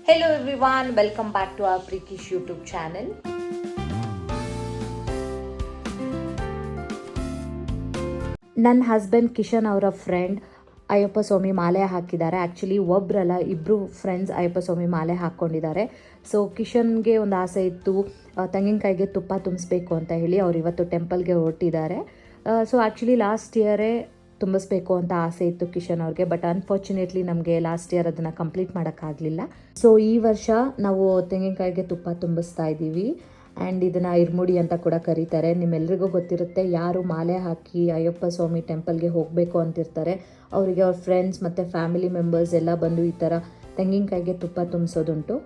Hello everyone, welcome back to our Preetish YouTube channel. ನನ್ನ husband Kishan ಅವರ friend Ayyappa ಸ್ವಾಮಿ ಮಾಲೆ ಹಾಕಿದ್ದಾರೆ. ಆ್ಯಕ್ಚುಲಿ ಒಬ್ಬರಲ್ಲ, ಇಬ್ಬರು ಫ್ರೆಂಡ್ಸ್ ಅಯ್ಯಪ್ಪ ಸ್ವಾಮಿ ಮಾಲೆ ಹಾಕ್ಕೊಂಡಿದ್ದಾರೆ. ಸೊ ಕಿಶನ್ಗೆ ಒಂದು ಆಸೆ ಇತ್ತು, ತೆಂಗಿನಕಾಯಿಗೆ ತುಪ್ಪ ತುಂಬಿಸ್ಬೇಕು ಅಂತ ಹೇಳಿ ಅವ್ರು ಇವತ್ತು ಟೆಂಪಲ್ಗೆ ಹೊರಟಿದ್ದಾರೆ. ಸೊ ಆ್ಯಕ್ಚುಲಿ ಲಾಸ್ಟ್ ಇಯರೇ ತುಂಬಿಸ್ಬೇಕು ಅಂತ ಆಸೆ ಇತ್ತು ಕಿಶನ್ ಅವ್ರಿಗೆ, ಬಟ್ ಅನ್ಫಾರ್ಚುನೇಟ್ಲಿ ನಮಗೆ ಲಾಸ್ಟ್ ಇಯರ್ ಅದನ್ನು ಕಂಪ್ಲೀಟ್ ಮಾಡೋಕ್ಕಾಗಲಿಲ್ಲ. ಸೊ ಈ ವರ್ಷ ನಾವು ತೆಂಗಿನಕಾಯಿಗೆ ತುಪ್ಪ ತುಂಬಿಸ್ತಾ ಇದ್ದೀವಿ. ಆ್ಯಂಡ್ ಇದನ್ನು ಇರ್ಮುಡಿ ಅಂತ ಕೂಡ ಕರೀತಾರೆ. ನಿಮ್ಮೆಲ್ರಿಗೂ ಗೊತ್ತಿರುತ್ತೆ, ಯಾರು ಮಾಲೆ ಹಾಕಿ ಅಯ್ಯಪ್ಪ ಸ್ವಾಮಿ ಟೆಂಪಲ್ಗೆ ಹೋಗಬೇಕು ಅಂತಿರ್ತಾರೆ ಅವರಿಗೆ ಅವ್ರ ಫ್ರೆಂಡ್ಸ್ ಮತ್ತು ಫ್ಯಾಮಿಲಿ ಮೆಂಬರ್ಸ್ ಎಲ್ಲ ಬಂದು ಈ ಥರ ತೆಂಗಿನಕಾಯಿಗೆ ತುಪ್ಪ ತುಂಬಿಸೋದುಂಟು.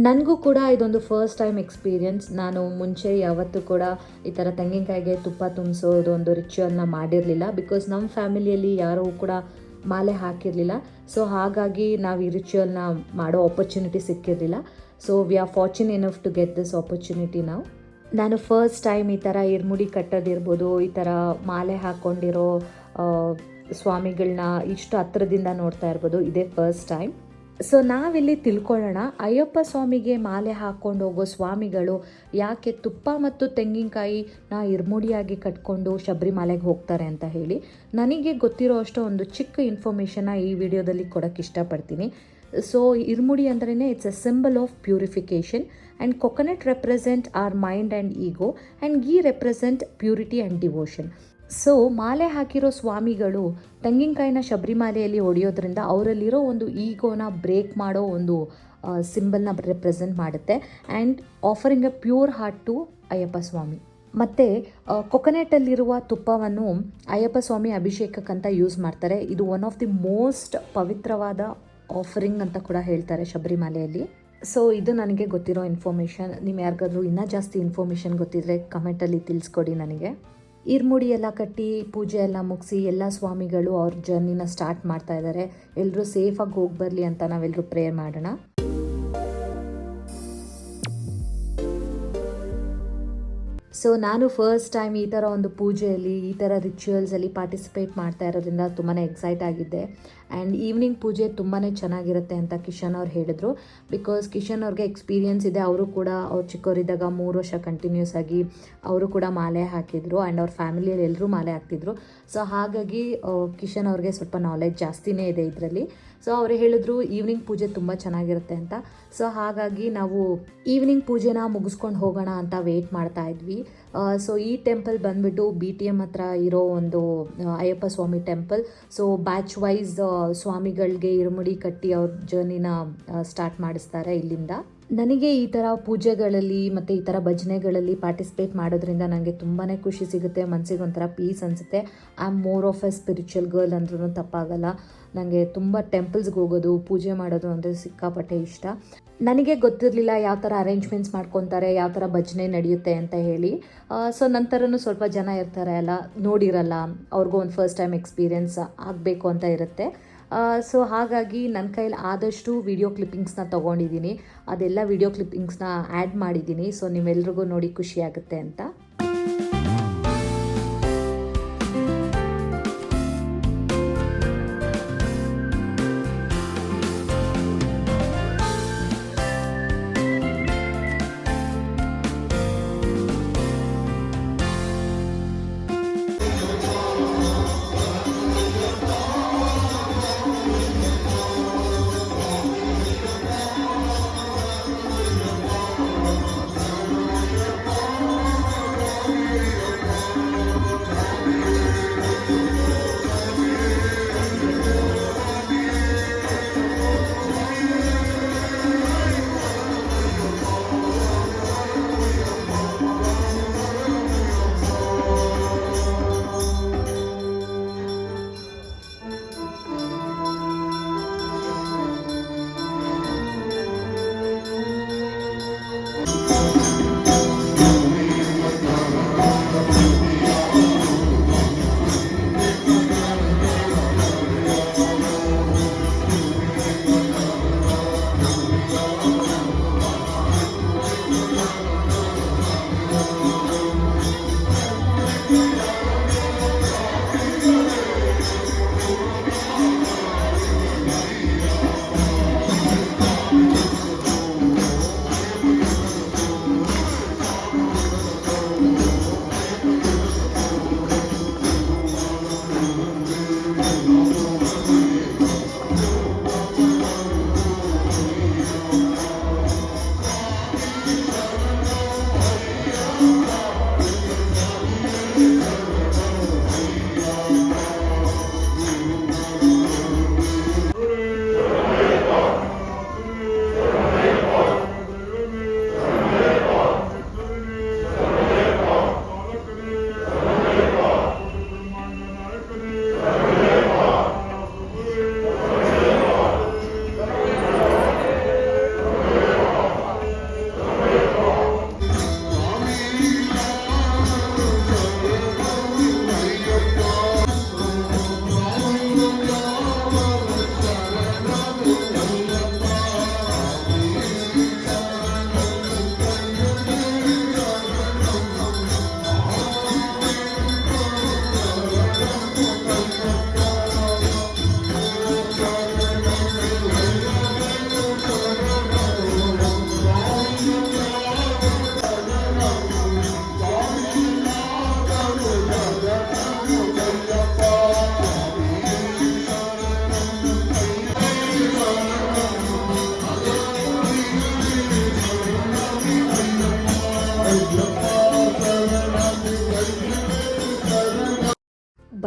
ನನಗೂ ಕೂಡ ಇದೊಂದು ಫಸ್ಟ್ ಟೈಮ್ ಎಕ್ಸ್ಪೀರಿಯನ್ಸ್. ನಾನು ಮುಂಚೆ ಯಾವತ್ತೂ ಕೂಡ ಈ ಥರ ತೆಂಗಿನಕಾಯಿಗೆ ತುಪ್ಪ ತುಂಬಿಸೋದು ಒಂದು ರಿಚುವಲ್ನ ಮಾಡಿರಲಿಲ್ಲ. ಬಿಕಾಸ್ ನಮ್ಮ ಫ್ಯಾಮಿಲಿಯಲ್ಲಿ ಯಾರೂ ಕೂಡ ಮಾಲೆ ಹಾಕಿರಲಿಲ್ಲ. ಸೊ ಹಾಗಾಗಿ ನಾವು ಈ ರಿಚುವಲ್ನ ಮಾಡೋ ಆಪರ್ಚುನಿಟಿ ಸಿಕ್ಕಿರಲಿಲ್ಲ. So we are fortunate enough to get this opportunity ನಾವು. ನಾನು ಫಸ್ಟ್ ಟೈಮ್ ಈ ಥರ ಇರ್ಮುಡಿ ಕಟ್ಟೋದಿರ್ಬೋದು, ಈ ಥರ ಮಾಲೆ ಹಾಕ್ಕೊಂಡಿರೋ ಸ್ವಾಮಿಗಳನ್ನ ಇಷ್ಟು ಹತ್ರದಿಂದ ನೋಡ್ತಾ ಇರ್ಬೋದು, ಇದೇ ಫಸ್ಟ್ ಟೈಮ್. ಸೊ ನಾವಿಲ್ಲಿ ತಿಳ್ಕೊಳ್ಳೋಣ, ಅಯ್ಯಪ್ಪ ಸ್ವಾಮಿಗೆ ಮಾಲೆ ಹಾಕ್ಕೊಂಡು ಹೋಗೋ ಸ್ವಾಮಿಗಳು ಯಾಕೆ ತುಪ್ಪ ಮತ್ತು ತೆಂಗಿನಕಾಯಿನ ಇರ್ಮುಡಿಯಾಗಿ ಕಟ್ಕೊಂಡು ಶಬರಿಮಲೆಗೆ ಹೋಗ್ತಾರೆ ಅಂತ ಹೇಳಿ. ನನಗೆ ಗೊತ್ತಿರೋ ಅಷ್ಟು ಒಂದು ಚಿಕ್ಕ ಇನ್ಫಾರ್ಮೇಷನ್ನ ಈ ವಿಡಿಯೋದಲ್ಲಿ ಕೊಡೋಕ್ಕೆ ಇಷ್ಟಪಡ್ತೀನಿ. ಸೊ ಇರ್ಮುಡಿ ಅಂದ್ರೇ it's a symbol of purification and coconut represent our mind and ego and ghee represent purity and devotion. So ಮಾಲೆ ಹಾಕಿರೋ ಸ್ವಾಮಿಗಳು ತೆಂಗಿನಕಾಯಿನ ಶಬರಿಮಲೆಯಲ್ಲಿ ಹೊಡೆಯೋದ್ರಿಂದ ಅವರಲ್ಲಿರೋ ಒಂದು ಈಗೋನ ಬ್ರೇಕ್ ಮಾಡೋ ಒಂದು ಸಿಂಬಲ್ನ ರೆಪ್ರೆಸೆಂಟ್ ಮಾಡುತ್ತೆ. And offering a pure heart to Ayyappa Swami. ಮತ್ತು ಕೊಕೊನೆಟಲ್ಲಿರುವ ತುಪ್ಪವನ್ನು ಅಯ್ಯಪ್ಪ ಸ್ವಾಮಿ ಅಭಿಷೇಕಕ್ಕಂತ ಯೂಸ್ ಮಾಡ್ತಾರೆ. ಇದು ಒನ್ ಆಫ್ ದಿ ಮೋಸ್ಟ್ ಪವಿತ್ರವಾದ ಆಫರಿಂಗ್ ಅಂತ ಕೂಡ ಹೇಳ್ತಾರೆ ಶಬರಿಮಲೆಯಲ್ಲಿ. ಸೊ ಇದು ನನಗೆ ಗೊತ್ತಿರೋ ಇನ್ಫಾರ್ಮೇಷನ್. ನೀವು ಯಾರಿಗಾದ್ರೂ ಇನ್ನೂ ಜಾಸ್ತಿ ಇನ್ಫಾರ್ಮೇಷನ್ ಗೊತ್ತಿದ್ರೆ ಕಮೆಂಟಲ್ಲಿ ತಿಳಿಸ್ಕೊಡಿ ನನಗೆ. ಇರ್ಮುಡಿ ಎಲ್ಲ ಕಟ್ಟಿ ಪೂಜೆ ಎಲ್ಲ ಮುಗಿಸಿ ಎಲ್ಲ ಸ್ವಾಮಿಗಳು ಅವ್ರ ಜರ್ನಿನ ಸ್ಟಾರ್ಟ್ ಮಾಡ್ತಾ ಇದ್ದಾರೆ. ಎಲ್ಲರೂ ಸೇಫಾಗಿ ಹೋಗಿ ಬರಲಿ ಅಂತ ನಾವೆಲ್ಲರೂ ಪ್ರೇಯರ್ ಮಾಡೋಣ. ಸೊ ನಾನು ಫಸ್ಟ್ ಟೈಮ್ ಈ ಥರ ಒಂದು ಪೂಜೆಯಲ್ಲಿ, ಈ ಥರ ರಿಚುವಲ್ಸಲ್ಲಿ ಪಾರ್ಟಿಸಿಪೇಟ್ ಮಾಡ್ತಾ ಇರೋದ್ರಿಂದ ತುಂಬಾ ಎಕ್ಸೈಟ್ ಆಗಿದ್ದೆ. ಆ್ಯಂಡ್ ಈವ್ನಿಂಗ್ ಪೂಜೆ ತುಂಬಾ ಚೆನ್ನಾಗಿರುತ್ತೆ ಅಂತ ಕಿಶನ್ ಅವ್ರು ಹೇಳಿದ್ರು. ಬಿಕಾಸ್ ಕಿಶನ್ ಅವ್ರಿಗೆ ಎಕ್ಸ್ಪೀರಿಯನ್ಸ್ ಇದೆ. ಅವರು ಕೂಡ ಅವ್ರು ಚಿಕ್ಕವರಿದ್ದಾಗ 3 ವರ್ಷ ಕಂಟಿನ್ಯೂಸ್ ಆಗಿ ಅವರು ಕೂಡ ಮಾಲೆ ಹಾಕಿದ್ರು. ಆ್ಯಂಡ್ ಅವ್ರ ಫ್ಯಾಮಿಲಿಯಲ್ಲಿ ಎಲ್ಲರೂ ಮಾಲೆ ಹಾಕ್ತಿದ್ರು. ಸೊ ಹಾಗಾಗಿ ಕಿಶನ್ ಅವ್ರಿಗೆ ಸ್ವಲ್ಪ ನಾಲೆಡ್ಜ್ ಜಾಸ್ತಿನೇ ಇದೆ ಇದರಲ್ಲಿ. ಸೊ ಅವರು ಹೇಳಿದ್ರು ಈವ್ನಿಂಗ್ ಪೂಜೆ ತುಂಬ ಚೆನ್ನಾಗಿರುತ್ತೆ ಅಂತ. ಸೊ ಹಾಗಾಗಿ ನಾವು ಈವ್ನಿಂಗ್ ಪೂಜೆನ ಮುಗಿಸ್ಕೊಂಡು ಹೋಗೋಣ ಅಂತ ವೆಯ್ಟ್ ಮಾಡ್ತಾ ಇದ್ವಿ. ಸೊ ಈ ಟೆಂಪಲ್ ಬಂದುಬಿಟ್ಟು BTM ಹತ್ರ ಇರೋ ಒಂದು ಅಯ್ಯಪ್ಪ ಸ್ವಾಮಿ ಟೆಂಪಲ್. ಸೊ ಬ್ಯಾಚ್ ವೈಸ್ ಸ್ವಾಮಿಗಳಿಗೆ ಇರುಮುಡಿ ಕಟ್ಟಿ ಅವ್ರ ಜರ್ನಿನ ಸ್ಟಾರ್ಟ್ ಮಾಡಿಸ್ತಾರೆ ಇಲ್ಲಿಂದ. ನನಗೆ ಈ ಥರ ಪೂಜೆಗಳಲ್ಲಿ ಮತ್ತು ಈ ಥರ ಭಜನೆಗಳಲ್ಲಿ ಪಾರ್ಟಿಸಿಪೇಟ್ ಮಾಡೋದ್ರಿಂದ ನನಗೆ ತುಂಬಾ ಖುಷಿ ಸಿಗುತ್ತೆ. ಮನಸ್ಸಿಗೆ ಒಂಥರ ಪೀಸ್ ಅನಿಸುತ್ತೆ. I am more of A spiritual girl ಅಂದ್ರೂ ತಪ್ಪಾಗಲ್ಲ. ನನಗೆ ತುಂಬ ಟೆಂಪಲ್ಸ್ಗೆ ಹೋಗೋದು, ಪೂಜೆ ಮಾಡೋದು ಅಂದರೆ ಸಿಕ್ಕಾಪಟ್ಟೆ ಇಷ್ಟ. ನನಗೆ ಗೊತ್ತಿರಲಿಲ್ಲ ಯಾವ ಥರ ಅರೇಂಜ್ಮೆಂಟ್ಸ್ ಮಾಡ್ಕೊತಾರೆ, ಯಾವ ಥರ ಭಜನೆ ನಡೆಯುತ್ತೆ ಅಂತ ಹೇಳಿ. ಸೊ ನಂತರನೂ ಸ್ವಲ್ಪ ಜನ ಇರ್ತಾರೆ ಅಲ್ಲ, ನೋಡಿರಲ್ಲ, ಅವ್ರಿಗೂ ಒಂದು ಫಸ್ಟ್ ಟೈಮ್ ಎಕ್ಸ್ಪೀರಿಯೆನ್ಸ್ ಆಗಬೇಕು ಅಂತ ಇರುತ್ತೆ. ಸೊ ಹಾಗಾಗಿ ನನ್ನ ಕೈಲಿ ಆದಷ್ಟು ವಿಡಿಯೋ ಕ್ಲಿಪ್ಪಿಂಗ್ಸ್ನ ತೊಗೊಂಡಿದ್ದೀನಿ. ಅದೆಲ್ಲ ವಿಡಿಯೋ ಕ್ಲಿಪ್ಪಿಂಗ್ಸ್ನ ಆ್ಯಡ್ ಮಾಡಿದ್ದೀನಿ. ಸೊ ನೀವೆಲ್ರಿಗೂ ನೋಡಿ ಖುಷಿಯಾಗುತ್ತೆ ಅಂತ.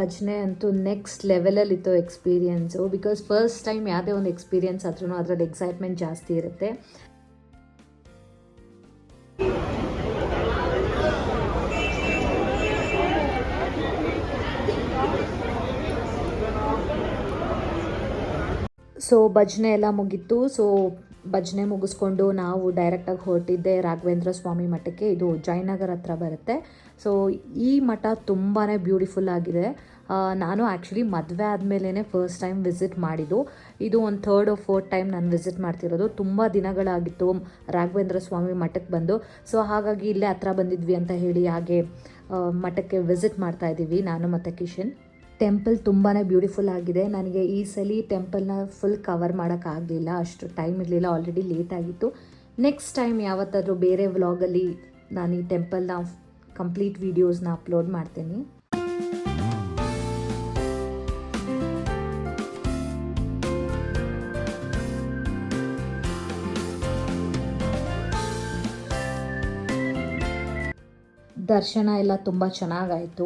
ಭಜನೆ ಅಂತೂ ನೆಕ್ಸ್ಟ್ ಲೆವೆಲಲ್ಲಿತ್ತು ಎಕ್ಸ್ಪೀರಿಯೆನ್ಸು. ಬಿಕಾಸ್ ಫಸ್ಟ್ ಟೈಮ್ ಯಾವುದೇ ಒಂದು ಎಕ್ಸ್ಪೀರಿಯೆನ್ಸ್ ಆದ್ರೂ ಅದರಲ್ಲಿ ಎಕ್ಸೈಟ್ಮೆಂಟ್ ಜಾಸ್ತಿ ಇರುತ್ತೆ. ಸೊ ಭಜನೆ ಎಲ್ಲ ಮುಗೀತು. ಸೊ ಭಜನೆ ಮುಗಿಸ್ಕೊಂಡು ನಾವು ಡೈರೆಕ್ಟಾಗಿ ಹೊರಟಿದ್ದೆ ರಾಘವೇಂದ್ರ ಸ್ವಾಮಿ ಮಠಕ್ಕೆ. ಇದು ಜಯನಗರ ಹತ್ರ ಬರುತ್ತೆ. ಸೊ ಈ ಮಠ ತುಂಬಾ ಬ್ಯೂಟಿಫುಲ್ ಆಗಿದೆ. ನಾನು ಆ್ಯಕ್ಚುಲಿ ಮದುವೆ ಆದಮೇಲೆ ಫಸ್ಟ್ ಟೈಮ್ ವಿಸಿಟ್ ಮಾಡಿದ್ದು. ಇದು ಒಂದು 3rd or 4th ಟೈಮ್ ನಾನು ವಿಸಿಟ್ ಮಾಡ್ತಿರೋದು. ತುಂಬ ದಿನಗಳಾಗಿತ್ತು ರಾಘವೇಂದ್ರ ಸ್ವಾಮಿ ಮಠಕ್ಕೆ ಬಂದು. ಸೊ ಹಾಗಾಗಿ ಇಲ್ಲೇ ಹತ್ರ ಬಂದಿದ್ವಿ ಅಂತ ಹೇಳಿ ಹಾಗೆ ಮಠಕ್ಕೆ ವಿಸಿಟ್ ಮಾಡ್ತಾ ಇದ್ದೀವಿ ನಾನು ಮತ್ತು ಕಿಶನ್. ಟೆಂಪಲ್ ತುಂಬಾ ಬ್ಯೂಟಿಫುಲ್ ಆಗಿದೆ. ನನಗೆ ಈ ಸಲ ಟೆಂಪಲ್ನ ಫುಲ್ ಕವರ್ ಮಾಡೋಕ್ಕಾಗಲಿಲ್ಲ, ಅಷ್ಟು ಟೈಮ್ ಇರಲಿಲ್ಲ, ಆಲ್ರೆಡಿ ಲೇಟ್ ಆಗಿತ್ತು. ನೆಕ್ಸ್ಟ್ ಟೈಮ್ ಯಾವತ್ತಾದರೂ ಬೇರೆ ವ್ಲಾಗಲ್ಲಿ ನಾನು ಈ ಟೆಂಪಲ್ನ ಕಂಪ್ಲೀಟ್ ವೀಡಿಯೋಸ್ನ ಅಪ್ಲೋಡ್ ಮಾಡ್ತೀನಿ. ದರ್ಶನ ಎಲ್ಲ ತುಂಬ ಚೆನ್ನಾಗಾಯಿತು.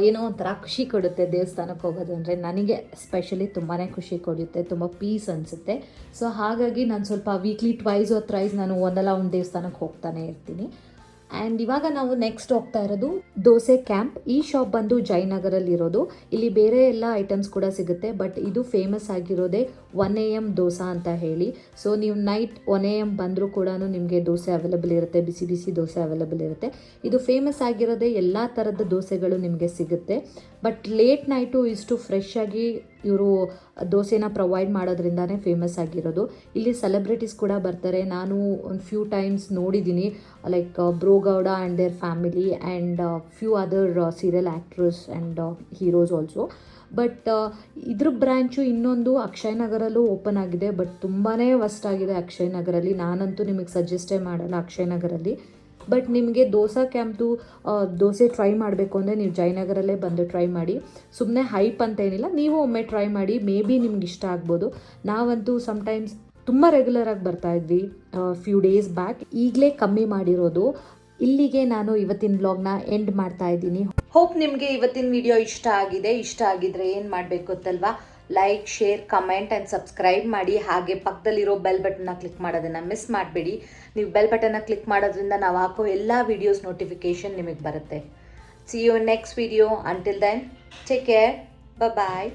ಏನೋ ಒಂಥರ ಖುಷಿ ಕೊಡುತ್ತೆ ದೇವಸ್ಥಾನಕ್ಕೆ ಹೋಗೋದು ಅಂದರೆ. ನನಗೆ ಸ್ಪೆಷಲಿ ತುಂಬಾ ಖುಷಿ ಕೊಡುತ್ತೆ, ತುಂಬ ಪೀಸ್ ಅನಿಸುತ್ತೆ. ಸೊ ಹಾಗಾಗಿ ನಾನು ಸ್ವಲ್ಪ ವೀಕ್ಲಿ 2 or 3 ನಾನು ಒಂದಲ್ಲ ಒಂದು ದೇವಸ್ಥಾನಕ್ಕೆ ಹೋಗ್ತಾನೆ ಇರ್ತೀನಿ. ಆ್ಯಂಡ್ ಇವಾಗ ನಾವು ನೆಕ್ಸ್ಟ್ ಹೋಗ್ತಾ ಇರೋದು ದೋಸೆ ಕ್ಯಾಂಪ್. ಈ ಶಾಪ್ ಬಂದು ಜಯನಗರಲ್ಲಿರೋದು. ಇಲ್ಲಿ ಬೇರೆ ಎಲ್ಲ ಐಟಮ್ಸ್ ಕೂಡ ಸಿಗುತ್ತೆ, ಬಟ್ ಇದು ಫೇಮಸ್ ಆಗಿರೋದೇ 1 AM ದೋಸೆ ಅಂತ ಹೇಳಿ. ಸೊ ನೀವು ನೈಟ್ 1 AM ಬಂದರೂ ಕೂಡ ನಿಮಗೆ ದೋಸೆ ಅವೈಲೇಬಲ್ ಇರುತ್ತೆ, ಬಿಸಿ ಬಿಸಿ ದೋಸೆ ಅವೈಲೇಬಲ್ ಇರುತ್ತೆ. ಇದು ಫೇಮಸ್ ಆಗಿರೋದೇ ಎಲ್ಲ ಥರದ ದೋಸೆಗಳು ನಿಮಗೆ ಸಿಗುತ್ತೆ. ಬಟ್ ಲೇಟ್ ನೈಟು ಇಷ್ಟು ಫ್ರೆಶ್ ಆಗಿ ಇವರು ದೋಸೆನ ಪ್ರೊವೈಡ್ ಮಾಡೋದ್ರಿಂದಾನೇ ಫೇಮಸ್ ಆಗಿರೋದು. ಇಲ್ಲಿ ಸೆಲೆಬ್ರಿಟೀಸ್ ಕೂಡ ಬರ್ತಾರೆ. ನಾನು ಒಂದು ಫ್ಯೂ ಟೈಮ್ಸ್ ನೋಡಿದ್ದೀನಿ, like Bro Gowda and their family and few other serial actress and heroes also. But ಇದ್ರ ಬ್ರ್ಯಾಂಚು ಇನ್ನೊಂದು ಅಕ್ಷಯನಗರಲ್ಲೂ ಓಪನ್ ಆಗಿದೆ, ಬಟ್ ತುಂಬಾ ವಸ್ಟ್ ಆಗಿದೆ ಅಕ್ಷಯನಗರಲ್ಲಿ. ನಾನಂತೂ ನಿಮಗೆ ಸಜೆಸ್ಟೇ ಮಾಡಲ್ಲ ಅಕ್ಷಯನಗರಲ್ಲಿ. ಬಟ್ ನಿಮಗೆ ದೋಸೆ ಕ್ಯಾಂಪ್ದು ದೋಸೆ ಟ್ರೈ ಮಾಡಬೇಕು ಅಂದರೆ ನೀವು ಜಯನಗರಲ್ಲೇ ಬಂದು ಟ್ರೈ ಮಾಡಿ. ಸುಮ್ಮನೆ ಹೈಪ್ ಅಂತ ಏನಿಲ್ಲ, ನೀವು ಒಮ್ಮೆ ಟ್ರೈ ಮಾಡಿ, ಮೇ ಬಿ ನಿಮ್ಗೆ ಇಷ್ಟ ಆಗ್ಬೋದು. ನಾವಂತೂ ಸಮ್ಟೈಮ್ಸ್ ತುಂಬ ರೆಗ್ಯುಲರಾಗಿ ಬರ್ತಾಯಿದ್ವಿ ಫ್ಯೂ ಡೇಸ್ ಬ್ಯಾಕ್. ಈಗಲೇ ಕಮ್ಮಿ ಮಾಡಿರೋದು. ಇಲ್ಲಿಗೆ ನಾನು ಇವತ್ತಿನ ವ್ಲಾಗ್ನ ಎಂಡ್ ಮಾಡ್ತಾ ಇದ್ದೀನಿ. ಹೋಪ್ ನಿಮಗೆ ಇವತ್ತಿನ ವಿಡಿಯೋ ಇಷ್ಟ ಆಗಿದೆ. ಇಷ್ಟ ಆಗಿದ್ರೆ ಏನು ಮಾಡಬೇಕು ಗೊತ್ತಲ್ವಾ? Like, share, comment and subscribe ಮಾಡಿ. ಹಾಗೆ ಪಕ್ಕದಲ್ಲಿರೋ ಬೆಲ್ ಬಟನ್ನ ಕ್ಲಿಕ್ ಮಾಡೋದನ್ನು ಮಿಸ್ ಮಾಡಬೇಡಿ. ನೀವು ಬೆಲ್ ಬಟನ್ನ ಕ್ಲಿಕ್ ಮಾಡೋದ್ರಿಂದ ನಾವು ಹಾಕೋ ಎಲ್ಲ ವೀಡಿಯೋಸ್ ನೋಟಿಫಿಕೇಷನ್ ನಿಮಗೆ ಬರುತ್ತೆ. See you next video. Until then take care. Bye.